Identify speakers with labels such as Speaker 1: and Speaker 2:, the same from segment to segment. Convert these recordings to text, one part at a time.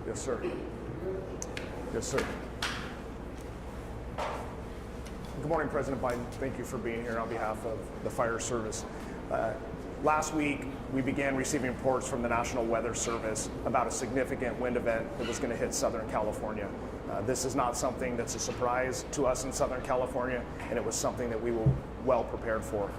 Speaker 1: Yes, sir. Yes, sir. Good morning, President Biden. Thank you for being here on behalf of the fire service. Last week, we began receiving reports from the National Weather Service about a significant wind event that was going to hit Southern California. This is not something that's a surprise to us in Southern California, and it was something that we were well prepared for.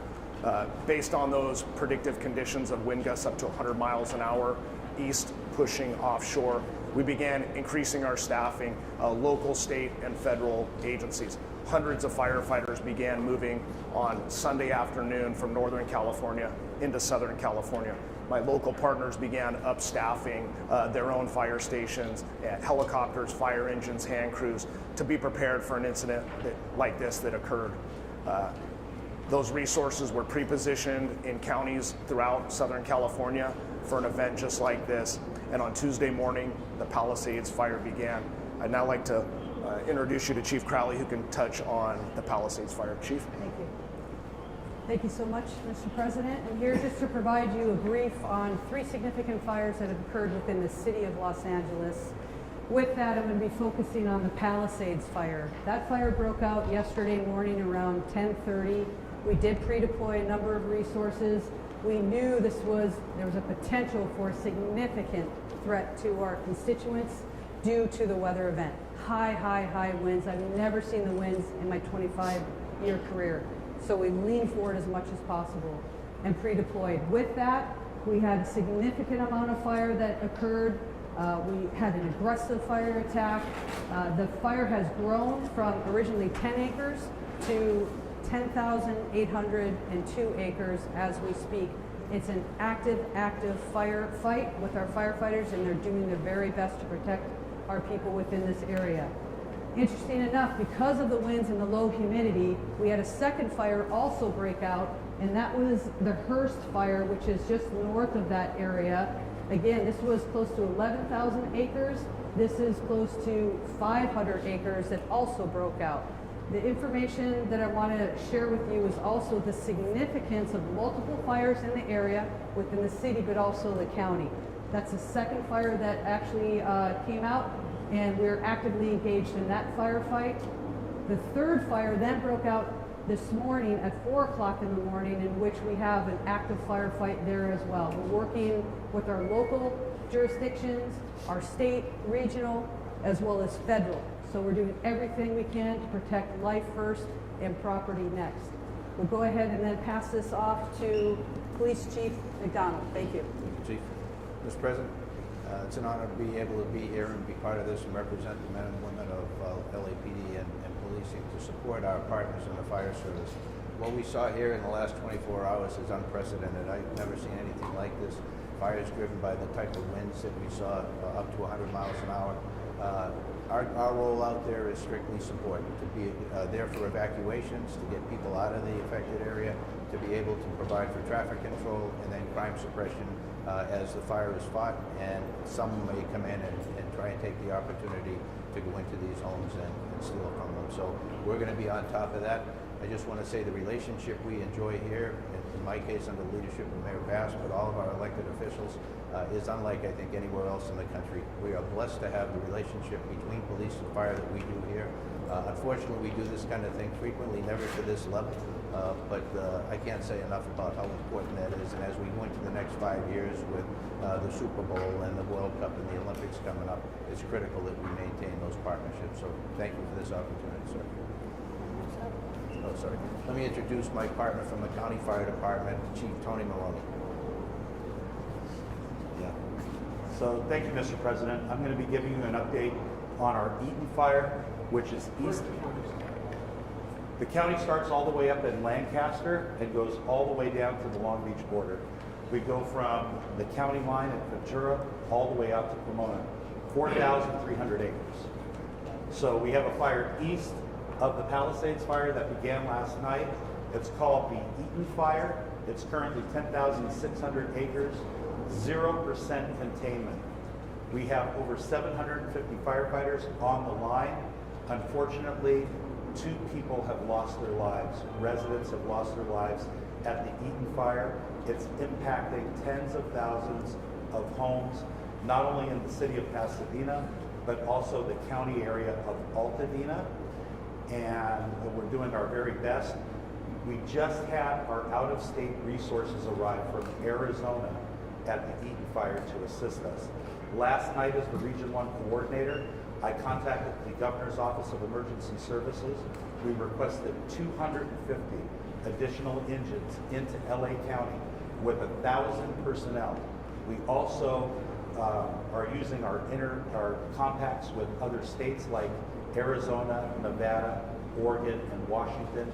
Speaker 1: Based on those predictive conditions of wind gusts up to 100 miles an hour, east pushing offshore, we began increasing our staffing, local, state, and federal agencies. Hundreds of firefighters began moving on Sunday afternoon from Northern California into Southern California. My local partners began upstaffing their own fire stations, helicopters, fire engines, hand crews, to be prepared for an incident like this that occurred. Those resources were pre-positioned in counties throughout Southern California for an event just like this. And on Tuesday morning, the Palisades fire began. I'd now like to introduce you to Chief Crowley, who can touch on the Palisades fire. Chief?
Speaker 2: Thank you. Thank you so much, Mr. President. I'm here just to provide you a brief on 3 significant fires that have occurred within the city of Los Angeles. With that, I'm going to be focusing on the Palisades fire. That fire broke out yesterday morning around 10:30. We did pre-deploy a number of resources. We knew there was a potential for a significant threat to our constituents due to the weather event. High winds. I've never seen the winds in my 25-year career. So we leaned forward as much as possible and pre-deployed. With that, we had a significant amount of fire that occurred. We had an aggressive fire attack. The fire has grown from originally 10 acres to 10,802 acres as we speak. It's an active firefight with our firefighters, and they're doing their very best to protect our people within this area. Interesting enough, because of the winds and the low humidity, we had a second fire also break out, and that was the Hearst fire, which is just north of that area. Again, this was close to 11,000 acres. This is close to 500 acres that also broke out. The information that I want to share with you is also the significance of multiple fires in the area within the city, but also the county. That's the second fire that actually came out, and we're actively engaged in that firefight. The third fire then broke out this morning at 4 o'clock in the morning, in which we have an active firefight there as well. We're working with our local jurisdictions, our state, regional, as well as federal. So we're doing everything we can to protect life first and property next. We'll go ahead and then pass this off to Police Chief McDonald. Thank you.
Speaker 3: Thank you, Chief. Mr. President, it's an honor to be able to be here and be part of this and represent the men and women of LAPD and policing to support our partners in the fire service. What we saw here in the last 24 hours is unprecedented. I've never seen anything like this. Fires driven by the type of winds that we saw up to 100 miles an hour. Our role out there is strictly support, to be there for evacuations, to get people out of the affected area, to be able to provide for traffic control, and then crime suppression as the fire is fought, and some may come in and try and take the opportunity to go into these homes and steal from them. So we're going to be on top of that. I just want to say the relationship we enjoy here, in my case under the leadership of Mayor Bass, but all of our elected officials, is unlike, I think, anywhere else in the country. We are blessed to have the relationship between police and fire that we do here. Unfortunately, we do this kind of thing frequently, never to this level, but I can't say enough about how important that is. And as we go into the next 5 years with the Super Bowl and the World Cup and the Olympics coming up, it's critical that we maintain those partnerships. So thank you for this opportunity, sir. Oh, sorry. Let me introduce my partner from the County Fire Department, Chief Tony Maloney.
Speaker 4: Yeah. So thank you, Mr. President. I'm going to be giving you an update on our Eaton fire, which is east. The county starts all the way up in Lancaster and goes all the way down to the Long Beach border. We go from the county line at Ventura all the way out to Pomona, 4,300 acres. So we have a fire east of the Palisades fire that began last night. It's called the Eaton fire. It's currently 10,600 acres, 0% containment. We have over 750 firefighters on the line. Unfortunately, 2 people have lost their lives. Residents have lost their lives at the Eaton fire. It's impacting tens of thousands of homes. not only in the city of Pasadena, but also the county area of Altadena. And we're doing our very best. We just had our out-of-state resources arrive from Arizona at the Eaton Fire to assist us. Last night, as the Region 1 coordinator, I contacted the Governor's Office of Emergency Services. We requested 250 additional engines into LA County with 1,000 personnel. We also are using our compacts with other states like Arizona, Nevada, Oregon, and Washington.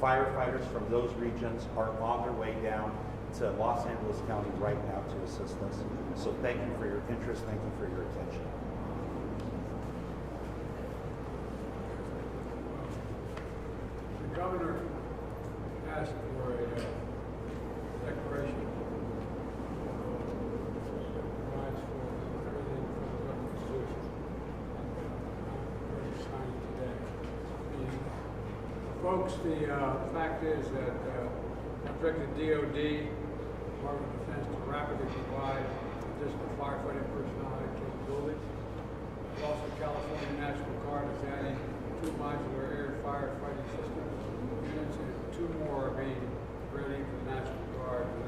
Speaker 4: Firefighters from those regions are on their way down to Los Angeles County right now to assist us. So thank you for your interest, thank you for your attention.
Speaker 5: The governor asked for a declaration that provides for everything from the government's solution. We're signing today. Folks, the fact is that I directed DOD, Department of Defense, to rapidly provide additional firefighting personnel and capabilities. Also, California National Guard is adding 2 modular air firefighting systems units, and 2 more are being ready for the National Guard, the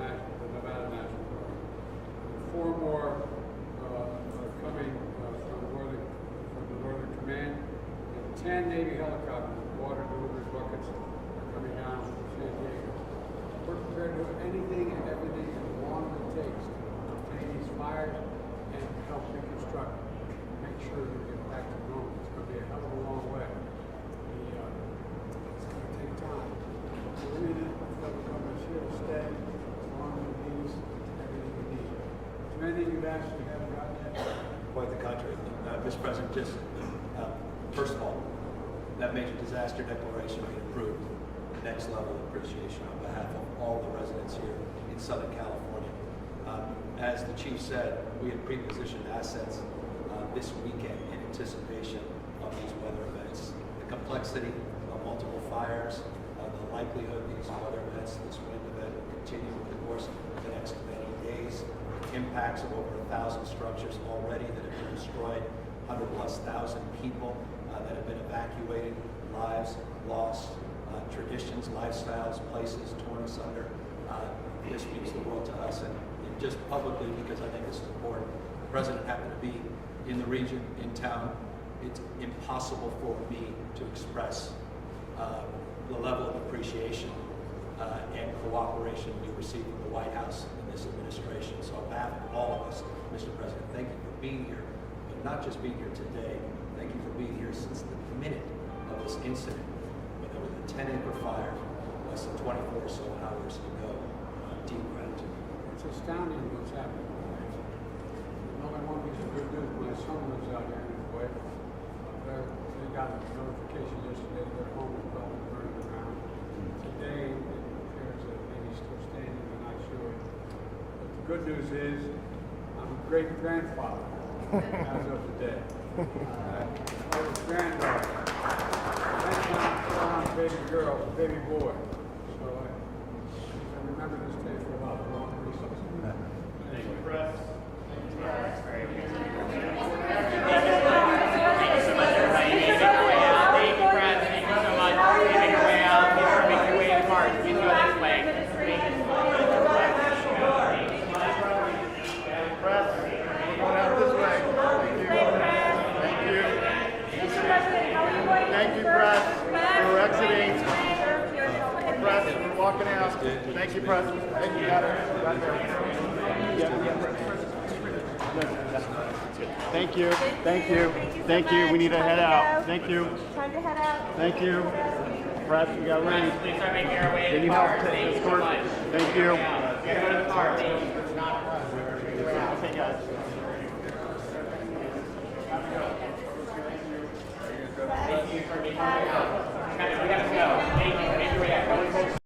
Speaker 5: Nevada National Guard. 4 more are coming from the Northern Command, and 10 Navy helicopters with water delivery buckets are coming down from San Diego. We're prepared to do anything and everything as long as it takes to contain these fires and help reconstruct, make sure we get back to normal. It's going to be a hell of a long way. It's going to take time. We're in it. The federal government's here to stay as long as it needs everything we need. Is there anything you've asked we haven't gotten yet?
Speaker 6: Quite the contrary. Mr. President, just first of all, that major disaster declaration we approved. Next level of appreciation on behalf of all the residents here in Southern California. As the chief said, we had pre-positioned assets this weekend in anticipation of these weather events. The complexity of multiple fires, the likelihood these weather events, this wind event will continue over the course of the next many days. Impacts of over 1,000 structures already that have been destroyed, 100+ thousand people that have been evacuated, lives lost, traditions, lifestyles, places torn asunder. This means the world to us, and just publicly, because I think this is important, the president happened to be in the region, in town. It's impossible for me to express the level of appreciation and cooperation we receive from the White House in this administration. So on behalf of all of us, Mr. President, thank you for being here, but not just being here today. Thank you for being here since the minute of this incident, when there was a 10-acre fire less than 24 or so hours ago. Deep gratitude.
Speaker 5: It's astounding what's happening. Only one piece of good news, my son lives out here in the way. They got a notification yesterday that their home is probably burning around. Today, it appears that maybe still standing, they're not sure. But the good news is, I'm a great-grandfather as of today. I was a granddaughter. Next time, I'm a baby girl, a baby boy. So I remember this day for a lot of long reasons.
Speaker 7: Thank you, press. That's very good. Thank you so much, everybody. Make your way out. Thank you, press. Thank you so much. Make your way out. Make your way to the park. You can go this way. Thank you.
Speaker 1: Press, going out this way. Thank you. Thank you, press. We're exiting. Press, we're walking out. Thank you, press. Thank you, got it. Right there. Thank you. Thank you. Thank you. We need to head out. Thank you.
Speaker 8: Time to head out.
Speaker 1: Thank you. Press, you got ready.
Speaker 7: Please start making your way to
Speaker 1: Can
Speaker 7: the
Speaker 1: you
Speaker 7: park.
Speaker 1: help take
Speaker 7: Thank
Speaker 1: this
Speaker 7: you so
Speaker 1: court?
Speaker 7: much.
Speaker 1: Thank you.
Speaker 7: Go to the park. Thank you.
Speaker 1: Okay, guys.
Speaker 7: Thank you for making your way out. We gotta go. Thank you. Make your way out.